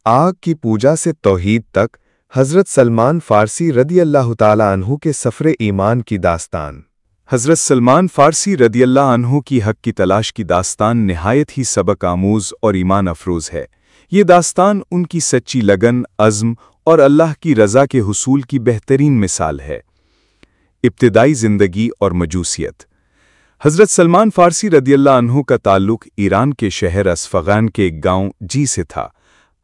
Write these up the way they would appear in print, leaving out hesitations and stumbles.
आग की पूजा से तौहीद तक हज़रत सलमान फ़ारसी रदी अल्लाह ताला अन्हु के सफ़र ईमान की दास्तान। हज़रत सलमान फ़ारसी रदी अल्लाह अन्हु की हक़ की तलाश की दास्तान निहायत ही सबक आमूज़ और ईमान अफरोज़ है। ये दास्तान उनकी सच्ची लगन, अज़्म और अल्लाह की रज़ा के हुसूल की बेहतरीन मिसाल है। इब्तिदाई ज़िंदगी और मजूसियत। हज़रत सलमान फ़ारसी रदी अल्लाह अन्हु का ताल्लुक़ ईरान के शहर असफ़गान के एक गांव जी से था।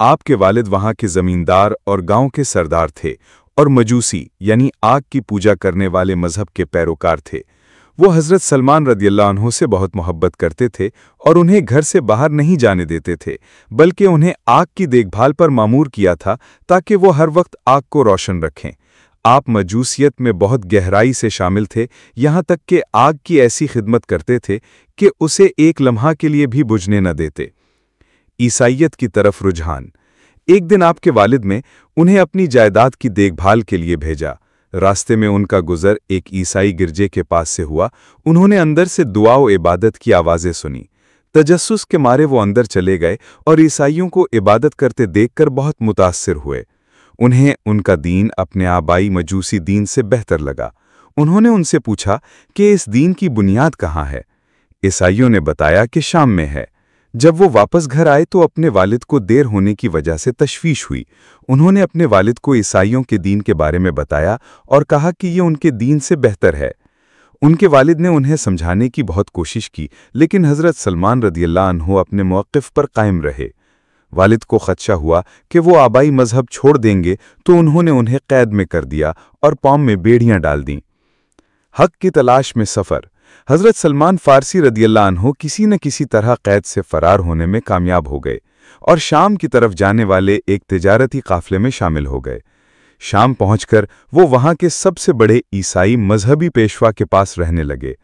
आपके वालिद वहाँ के ज़मींदार और गांव के सरदार थे और मजूसी यानी आग की पूजा करने वाले मज़हब के पैरोकार थे। वो हज़रत सलमान रदी अल्लाह अन्हु से बहुत मोहब्बत करते थे और उन्हें घर से बाहर नहीं जाने देते थे, बल्कि उन्हें आग की देखभाल पर मामूर किया था ताकि वो हर वक्त आग को रोशन रखें। आप मजूसियत में बहुत गहराई से शामिल थे, यहाँ तक कि आग की ऐसी खिदमत करते थे कि उसे एक लम्हा के लिए भी बुझने न देते। ईसाइयत की तरफ रुझान। एक दिन आपके वालिद ने उन्हें अपनी जायदाद की देखभाल के लिए भेजा। रास्ते में उनका गुजर एक ईसाई गिरजे के पास से हुआ। उन्होंने अंदर से दुआ व इबादत की आवाज़ें सुनी। तजस्सुस के मारे वो अंदर चले गए और ईसाइयों को इबादत करते देखकर बहुत मुतासिर हुए। उन्हें उनका दीन अपने आबाई मजूसी दीन से बेहतर लगा। उन्होंने उनसे पूछा कि इस दीन की बुनियाद कहाँ है। ईसाइयों ने बताया कि शाम में है। जब वो वापस घर आए तो अपने वालिद को देर होने की वजह से तशवीश हुई। उन्होंने अपने वालिद को ईसाइयों के दीन के बारे में बताया और कहा कि ये उनके दीन से बेहतर है। उनके वालिद ने उन्हें समझाने की बहुत कोशिश की, लेकिन हज़रत सलमान रदी अल्लाह अन्हु अपने मौक़िफ़ पर कायम रहे। वालिद को ख़दशा हुआ कि वो आबाई मज़हब छोड़ देंगे, तो उन्होंने उन्हें कैद में कर दिया और पाँव में बेड़ियाँ डाल दीं। हक़ की तलाश में सफ़र। हज़रत सलमान फ़ारसी रदी अल्लाह अन्हु किसी न किसी तरह कैद से फ़रार होने में कामयाब हो गए और शाम की तरफ जाने वाले एक तिजारती काफ़िले में शामिल हो गए। शाम पहुंचकर वो वहाँ के सबसे बड़े ईसाई मजहबी पेशवा के पास रहने लगे।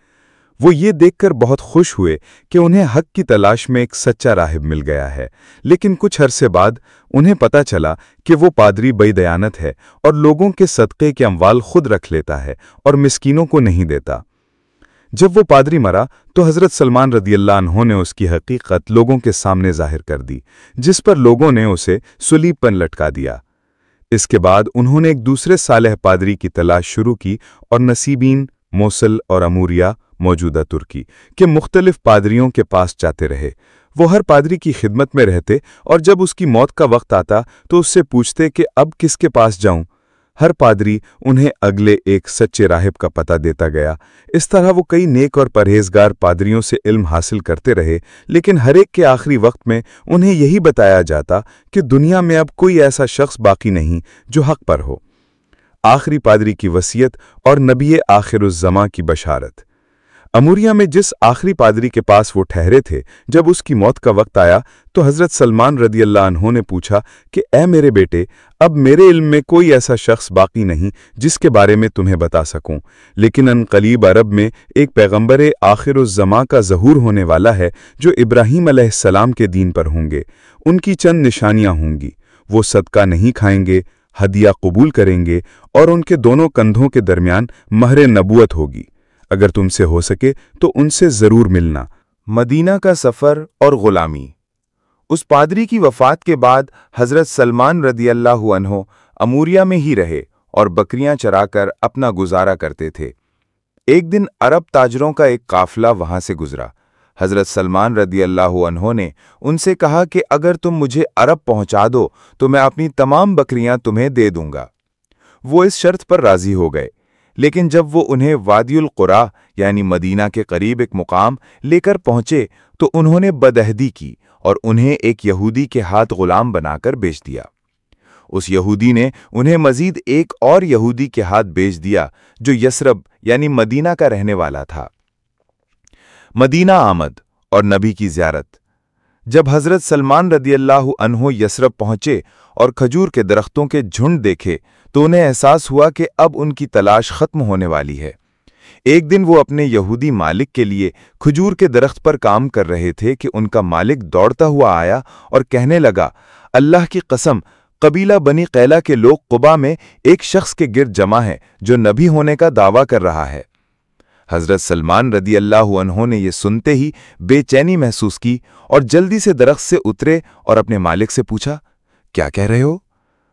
वो ये देखकर बहुत खुश हुए कि उन्हें हक़ की तलाश में एक सच्चा राहिब मिल गया है, लेकिन कुछ अरसे बाद उन्हें पता चला कि वो पादरी बेदयानत है और लोगों के सदक़े के अमवाल खुद रख लेता है और मिस्कीनों को नहीं देता। जब वो पादरी मरा तो हज़रत सलमान रदी अल्लाह अन्हु ने उसकी हकीकत लोगों के सामने जाहिर कर दी, जिस पर लोगों ने उसे सुलीब पर लटका दिया। इसके बाद उन्होंने एक दूसरे सालेह पादरी की तलाश शुरू की और नसीबीन, मोसल और अमूरिया मौजूदा तुर्की के मुख्तलिफ पादरियों के पास जाते रहे। वो हर पादरी की खिदमत में रहते और जब उसकी मौत का वक्त आता तो उससे पूछते कि अब किसके पास जाऊं। हर पादरी उन्हें अगले एक सच्चे राहिब का पता देता गया। इस तरह वो कई नेक और परहेजगार पादरियों से इल्म हासिल करते रहे, लेकिन हर एक के आखिरी वक्त में उन्हें यही बताया जाता कि दुनिया में अब कोई ऐसा शख्स बाकी नहीं जो हक पर हो। आखिरी पादरी की वसीयत और नबी आखिरुज़्ज़मा की बशारत। अमूरिया में जिस आखिरी पादरी के पास वो ठहरे थे, जब उसकी मौत का वक्त आया तो हज़रत सलमान रदी अल्लाह अन्हु ने पूछा कि ए मेरे बेटे, अब मेरे इल्म में कोई ऐसा शख्स बाकी नहीं जिसके बारे में तुम्हें बता सकूं, लेकिन अनक़रीब अरब में एक पैगंबर आखिरुज़्ज़मा का ज़हूर होने वाला है जो इब्राहीम अलैहिस्सलाम के दीन पर होंगे। उनकी चंद निशानियां होंगी। वो सदका नहीं खाएंगे, हदिया कबूल करेंगे और उनके दोनों कंधों के दरमियान महर नबूवत होगी। अगर तुमसे हो सके तो उनसे ज़रूर मिलना। मदीना का सफ़र और ग़ुलामी। उस पादरी की वफ़ात के बाद हज़रत सलमान रदी अल्लाह अन्हु अमूरिया में ही रहे और बकरियां चराकर अपना गुजारा करते थे। एक दिन अरब ताजरों का एक काफ़िला वहां से गुजरा। हज़रत सलमान रदी अल्लाह अन्हु ने उनसे कहा कि अगर तुम मुझे अरब पहुंचा दो तो मैं अपनी तमाम बकरियां तुम्हें दे दूंगा। वो इस शर्त पर राज़ी हो गए, लेकिन जब वो उन्हें वादियुल क़ुरा यानी मदीना के करीब एक मुकाम लेकर पहुंचे तो उन्होंने बदअहदी की और उन्हें एक यहूदी के हाथ ग़ुलाम बनाकर बेच दिया। उस यहूदी ने उन्हें मज़ीद एक और यहूदी के हाथ बेच दिया जो यसरब यानी मदीना का रहने वाला था। मदीना आमद और नबी की ज़ियारत। जब हज़रत सलमान रदी अल्लाह अन्हु यसरब पहुंचे और खजूर के दरख्तों के झुंड देखे तो उन्हें एहसास हुआ कि अब उनकी तलाश खत्म होने वाली है। एक दिन वो अपने यहूदी मालिक के लिए खजूर के दरख्त पर काम कर रहे थे कि उनका मालिक दौड़ता हुआ आया और कहने लगा, अल्लाह की कसम, कबीला बनी कैला के लोग कुबा में एक शख्स के गिर्द जमा है जो नबी होने का दावा कर रहा है। हज़रत सलमान रदी अल्लाह अन्हु ने यह सुनते ही बेचैनी महसूस की और जल्दी से दरख्त से उतरे और अपने मालिक से पूछा, کیا کہہ رہے ہو؟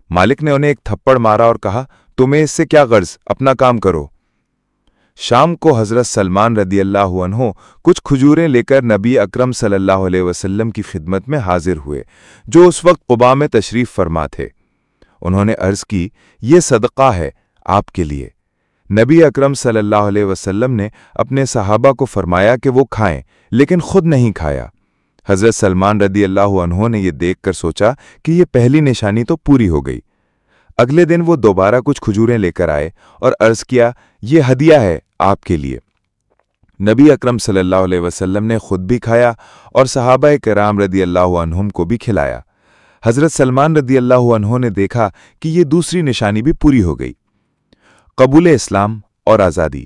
مالک نے انہیں ایک تھپڑ مارا اور کہا، تمہیں اس سے کیا غرض، اپنا کام کرو۔ شام کو حضرت سلمان رضی اللہ عنہ کچھ کھجوریں لے کر نبی اکرم صلی اللہ علیہ وسلم کی خدمت میں حاضر ہوئے، جو اس وقت قباء میں تشریف فرما تھے۔ انہوں نے عرض کی، یہ صدقہ ہے آپ کے لیے۔ نبی اکرم صلی اللہ علیہ وسلم نے اپنے صحابہ کو فرمایا کہ وہ کھائیں، لیکن خود نہیں کھایا۔ حضرت سلمان رضی اللہ عنہ نے یہ دیکھ کر سوچا کہ یہ پہلی نشانی تو پوری ہو گئی۔ اگلے دن وہ دوبارہ کچھ کھجوریں لے کر آئے اور عرض کیا، یہ ہدیہ ہے آپ کے لیے۔ نبی اکرم صلی اللہ علیہ وسلم نے خود بھی کھایا اور صحابہ کرام رضی اللہ عنہم کو بھی کھلایا۔ حضرت سلمان رضی اللہ عنہ نے دیکھا کہ یہ دوسری نشانی بھی پوری ہو گئی۔ قبول اسلام اور آزادی۔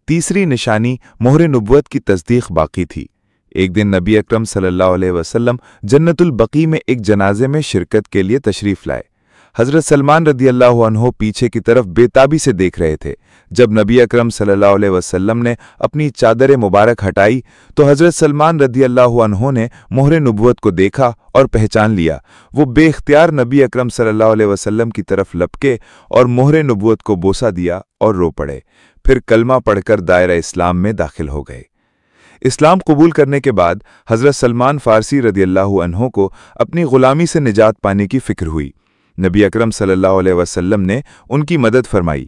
تیسری نشانی مہر نبوت کی تصدیق باقی تھی۔ ایک دن نبی اکرم صلی اللہ علیہ وسلم جنت البقیع میں ایک جنازے میں شرکت کے لیے تشریف لائے۔ حضرت سلمان رضی اللہ عنہ پیچھے کی طرف بے تابی سے دیکھ رہے تھے۔ جب نبی اکرم صلی اللہ علیہ وسلم نے اپنی چادر مبارک ہٹائی تو حضرت سلمان رضی اللہ عنہ نے مہر نبوت کو دیکھا اور پہچان لیا۔ وہ بے اختیار نبی اکرم صلی اللہ علیہ وسلم کی طرف لپکے اور مہر نبوت کو بوسہ دیا اور رو پڑے، پھر کلمہ پڑھ کر دائرہ اسلام میں داخل ہو گئے۔ اسلام قبول کرنے کے بعد حضرت سلمان فارسی رضی اللہ عنہ کو اپنی غلامی سے نجات پانے کی فکر ہوئی۔ نبی اکرم صلی اللہ علیہ وسلم نے ان کی مدد فرمائی۔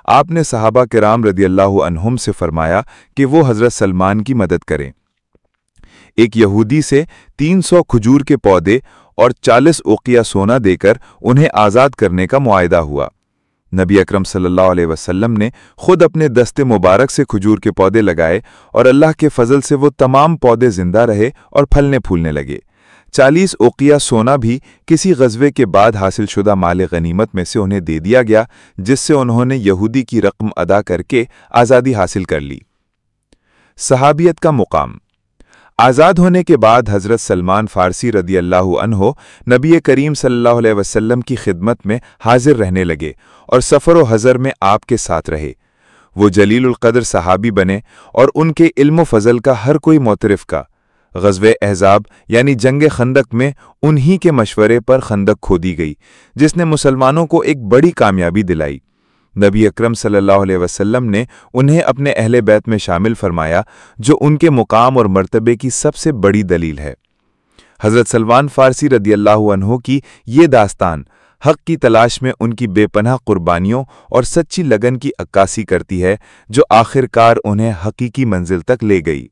آپ نے صحابہ کرام رضی اللہ عنہم سے فرمایا کہ وہ حضرت سلمان کی مدد کریں۔ ایک یہودی سے 300 کھجور کے پودے اور 40 اوقیہ سونا دے کر انہیں آزاد کرنے کا معاہدہ ہوا۔ نبی اکرم صلی اللہ علیہ وسلم نے خود اپنے دست مبارک سے کھجور کے پودے لگائے اور اللہ کے فضل سے وہ تمام پودے زندہ رہے اور پھلنے پھولنے لگے۔ 40 اوقیہ سونا بھی کسی غزوے کے بعد حاصل شدہ مال غنیمت میں سے انہیں دے دیا گیا، جس سے انہوں نے یہودی کی رقم ادا کر کے آزادی حاصل کر لی۔ صحابیت کا مقام۔ آزاد ہونے کے بعد حضرت سلمان فارسی رضی اللہ عنہ نبی کریم صلی اللہ علیہ وسلم کی خدمت میں حاضر رہنے لگے اور سفر و حضر میں آپ کے ساتھ رہے۔ وہ جلیل القدر صحابی بنے اور ان کے علم و فضل کا ہر کوئی معترف کا۔ غزوہ احزاب یعنی جنگ خندق میں انہی کے مشورے پر خندق کھودی گئی، جس نے مسلمانوں کو ایک بڑی کامیابی دلائی۔ نبی اکرم صلی اللہ علیہ وسلم نے انہیں اپنے اہل بیت میں شامل فرمایا، جو ان کے مقام اور مرتبے کی سب سے بڑی دلیل ہے۔ حضرت سلمان فارسی رضی اللہ عنہ کی یہ داستان حق کی تلاش میں ان کی بے پناہ قربانیوں اور سچی لگن کی عکاسی کرتی ہے، جو آخر کار انہیں حقیقی منزل تک لے گئی۔